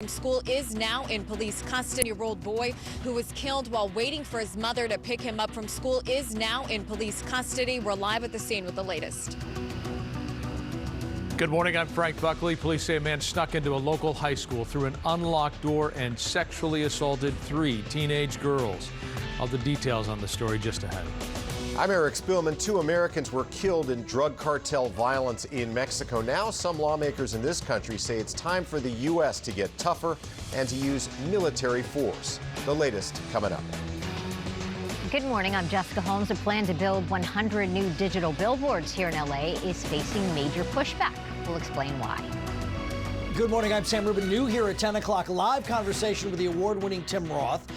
School is now in police custody. A 10-year-old boy who was killed while waiting for his mother to pick him up from school is now in police custody. We're live at the scene with the latest. Good morning, I'm Frank Buckley. Police say a man snuck into a local high school through an unlocked door and sexually assaulted 3 teenage girls. All the details on the story just ahead. I'm Eric Spillman. 2 Americans were killed in drug cartel violence in Mexico. Now some lawmakers in this country say it's time for the U.S. to get tougher and to use military force. The latest coming up. Good morning, I'm Jessica Holmes. A plan to build 100 new digital billboards here in L.A. is facing major pushback. We'll explain why. Good morning, I'm Sam Rubin. New here at 10 o'clock, live conversation with the award-winning Tim Roth.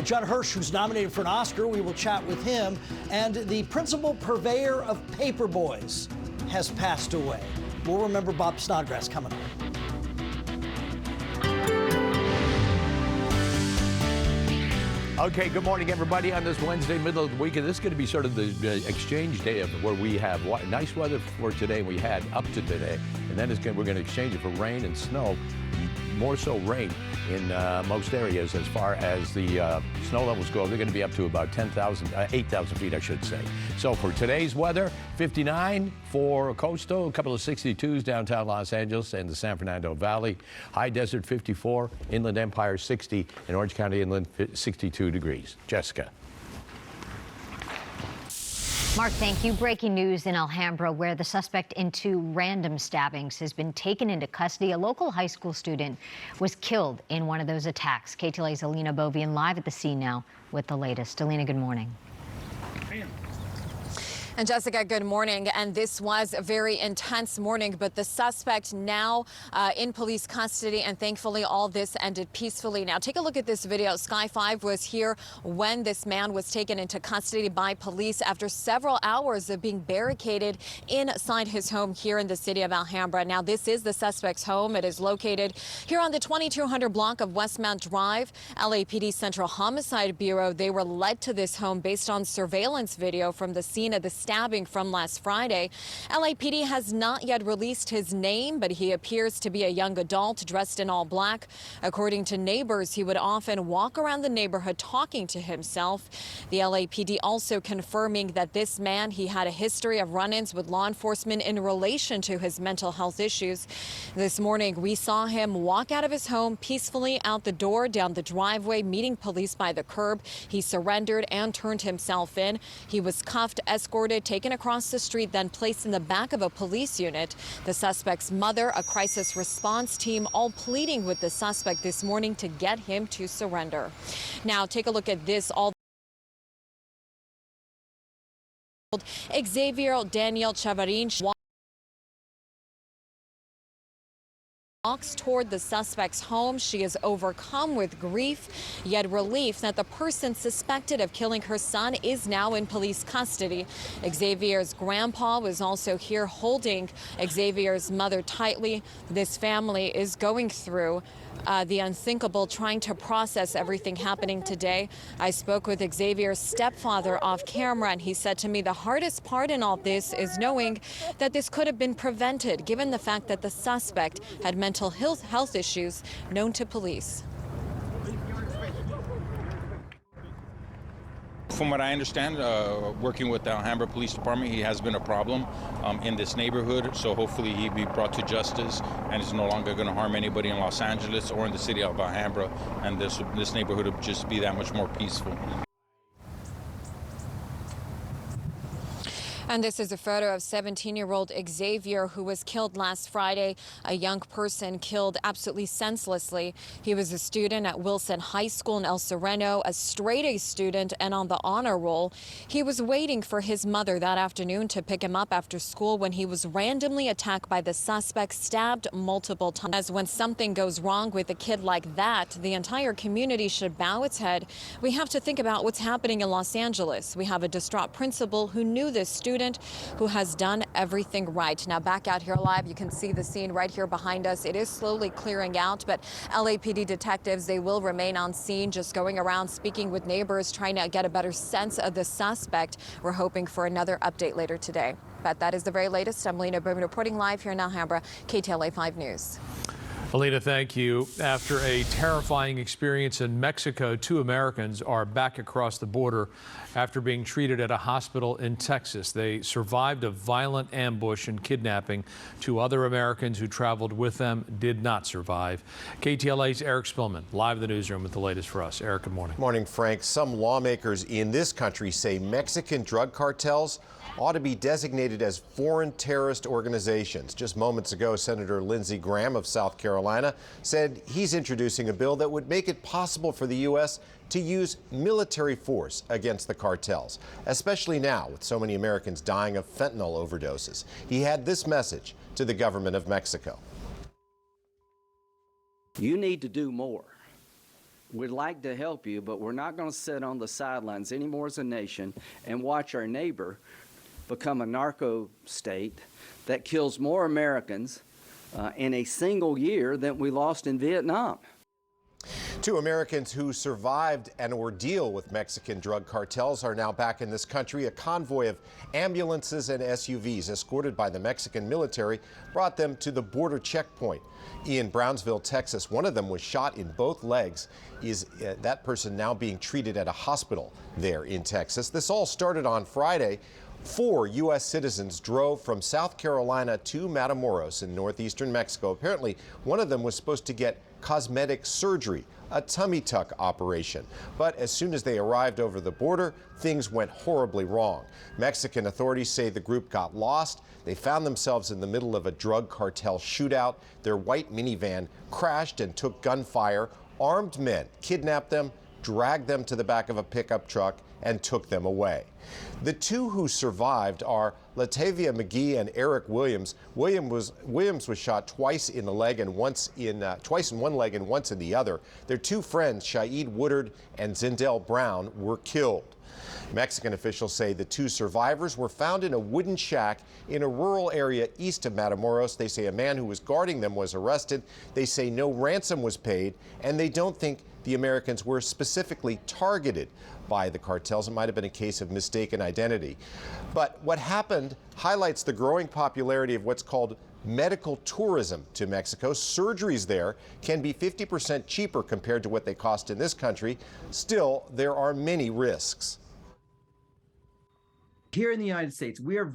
Judd Hirsch, who's nominated for an Oscar, we will chat with him. And the principal purveyor of Paperboys has passed away. We'll remember Bob Snodgrass coming up. Okay, good morning, everybody. On this Wednesday, middle of the week, and this is going to be sort of the exchange day of where we have nice weather for today, and we had up to today, and then we're going to exchange it for rain and snow, more so rain in most areas. As far as the snow levels go, they're going to be up to about 8,000 feet, I should say. So for today's weather, 59 for coastal, a couple of 62s downtown Los Angeles and the San Fernando Valley. High desert 54, Inland Empire 60, and Orange County Inland 62 degrees. Jessica. Mark, thank you. Breaking news in Alhambra, where the suspect in 2 random stabbings has been taken into custody. A local high school student was killed in one of those attacks. KTLA's Alina Bovian live at the scene now with the latest. Alina, good morning. And Jessica, good morning. And this was a very intense morning, but the suspect now in police custody, and thankfully all this ended peacefully. Now take a look at this video. Sky 5 was here when this man was taken into custody by police after several hours of being barricaded inside his home here in the city of Alhambra. Now this is the suspect's home. It is located here on the 2200 block of Westmount Drive. LAPD Central Homicide Bureau, they were led to this home based on surveillance video from the scene of the stabbing from last Friday. LAPD has not yet released his name, but he appears to be a young adult dressed in all black. According to neighbors, he would often walk around the neighborhood talking to himself. The LAPD also confirming that this man, he had a history of run-ins with law enforcement in relation to his mental health issues. This morning, we saw him walk out of his home peacefully out the door, down the driveway, meeting police by the curb. He surrendered and turned himself in. He was cuffed, escorted, taken across the street, then placed in the back of a police unit. The suspect's mother, a crisis response team, all pleading with the suspect this morning to get him to surrender. Now take a look at this. Xavier Daniel Chavarin walks toward the suspect's home. She is overcome with grief, yet relief that the person suspected of killing her son is now in police custody. Xavier's grandpa was also here holding Xavier's mother tightly. This family is going through the unthinkable, trying to process everything happening today. I spoke with Xavier's stepfather off camera, and he said to me the hardest part in all this is knowing that this could have been prevented, given the fact that the suspect had mental health issues known to police. From what I understand, working with the Alhambra Police Department, he has been a problem in this neighborhood, so hopefully he'll be brought to justice and is no longer going to harm anybody in Los Angeles or in the city of Alhambra, and this neighborhood will just be that much more peaceful. And this is a photo of 17-year-old Xavier, who was killed last Friday. A young person killed absolutely senselessly. He was a student at Wilson High School in El Sereno, a straight-A student and on the honor roll. He was waiting for his mother that afternoon to pick him up after school when he was randomly attacked by the suspect, stabbed multiple times. As when something goes wrong with a kid like that, the entire community should bow its head. We have to think about what's happening in Los Angeles. We have a distraught principal who knew this student, who has done everything right. Now back out here live, you can see the scene right here behind us. It is slowly clearing out, but LAPD detectives, they will remain on scene, just going around speaking with neighbors, trying to get a better sense of the suspect. We're hoping for another update later today. But that is the very latest. I'm Lena Bowman reporting live here in Alhambra, KTLA 5 News. Alina, thank you. After a terrifying experience in Mexico, 2 Americans are back across the border after being treated at a hospital in Texas. They survived a violent ambush and kidnapping. 2 other Americans who traveled with them did not survive. KTLA's Eric Spillman, live in the newsroom with the latest for us. Eric, good morning. Morning, Frank. Some lawmakers in this country say Mexican drug cartels ought to be designated as foreign terrorist organizations. Just moments ago, Senator Lindsey Graham of South Carolina said he's introducing a bill that would make it possible for the U.S. to use military force against the cartels, especially now with so many Americans dying of fentanyl overdoses. He had this message to the government of Mexico. You need to do more. We'd like to help you, but we're not going to sit on the sidelines anymore as a nation and watch our neighbor become a narco state that kills more Americans in a single year than we lost in Vietnam. 2 Americans who survived an ordeal with Mexican drug cartels are now back in this country. A convoy of ambulances and SUVs escorted by the Mexican military brought them to the border checkpoint in Brownsville, Texas. One of them was shot in both legs. Is that person now being treated at a hospital there in Texas? This all started on Friday. 4 U.S. citizens drove from South Carolina to Matamoros in northeastern Mexico. Apparently, one of them was supposed to get cosmetic surgery, a tummy tuck operation. But as soon as they arrived over the border, things went horribly wrong. Mexican authorities say the group got lost. They found themselves in the middle of a drug cartel shootout. Their white minivan crashed and took gunfire. Armed men kidnapped them, dragged them to the back of a pickup truck, and took them away. The 2 who survived are Latavia McGee and Eric Williams. Williams was shot twice in the leg and twice in one leg and once in the other. Their 2 friends, Shaid Woodard and Zindell Brown, were killed. Mexican officials say the 2 survivors were found in a wooden shack in a rural area east of Matamoros. They say a man who was guarding them was arrested. They say no ransom was paid, and they don't think the Americans were specifically targeted by the cartels. It might have been a case of mistaken identity. But what happened highlights the growing popularity of what's called medical tourism to Mexico. Surgeries there can be 50% cheaper compared to what they cost in this country. Still, there are many risks. Here in the United States, we are